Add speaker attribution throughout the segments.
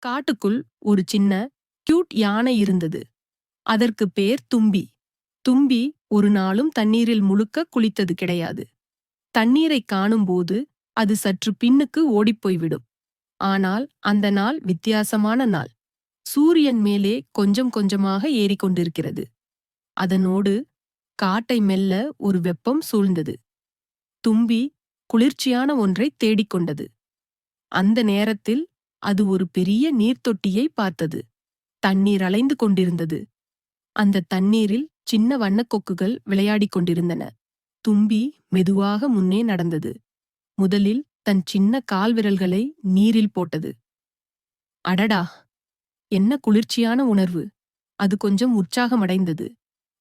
Speaker 1: காட்டுக்குள் ஒரு சின்ன கியூட் யானை இருந்தது. அதற்கு பேர் தும்பி. தும்பி ஒரு நாளும் தண்ணீரில் முழுக்க குளித்தது கிடையாது. தண்ணீரை காணும்போது அது சற்று பின்னுக்கு ஓடிப்போய்விடும். ஆனால் அந்த நாள் வித்தியாசமான நாள். சூரியன் மேலே கொஞ்சம் கொஞ்சமாக ஏறிக்கொண்டிருக்கிறது. அதனோடு காட்டை மெல்ல ஒரு வெப்பம் சூழ்ந்தது. தும்பி குளிர்ச்சியான ஒன்றை தேடிக்கொண்டது. அந்த நேரத்தில் அது ஒரு பெரிய நீர்த்தொட்டியை பார்த்தது. தண்ணீர் அலைந்து கொண்டிருந்தது. அந்த தண்ணீரில் சின்ன வண்ணக்கொக்குகள் விளையாடிக் கொண்டிருந்தன. தும்பி மெதுவாக முன்னே நடந்தது. முதலில் தன் சின்ன கால்விரல்களை நீரில் போட்டது. அடடா, என்ன குளிர்ச்சியான உணர்வு! அது கொஞ்சம் உற்சாகமடைந்தது.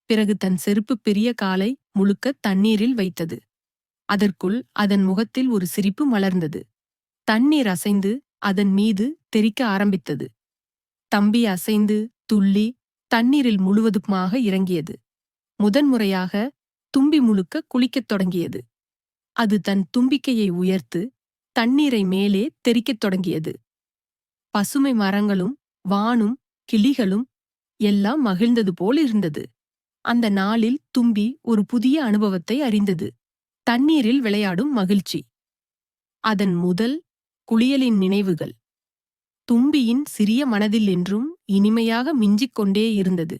Speaker 1: பிறகு தன் செருப்பு பெரிய காலை முழுக்க தண்ணீரில் வைத்தது. அதற்குள் அதன் முகத்தில் ஒரு சிரிப்பு மலர்ந்தது. தண்ணீர் அசைந்து அதன் மீது தெறிக்க ஆரம்பித்தது. தம்பி அசைந்து துள்ளி தண்ணீரில் முழுவதுமாக இறங்கியது. முதன்முறையாக தும்பி முழுக்க குளிக்கத் தொடங்கியது. அது தன் தும்பிக்கையை உயர்த்து தண்ணீரை மேலே தெறிக்கத் தொடங்கியது. பசுமை மரங்களும் வானும் கிளிகளும் எல்லாம் மகிழ்ந்தது போல் இருந்தது. அந்த நாளில் தும்பி ஒரு புதிய அனுபவத்தை அறிந்தது. தண்ணீரில் விளையாடும் மகிழ்ச்சி. அதன் முதல் குளியலின் நினைவுகள் தும்பியின் சிறிய மனதில் என்றும் இனிமையாக மிஞ்சிக் கொண்டே இருந்தது.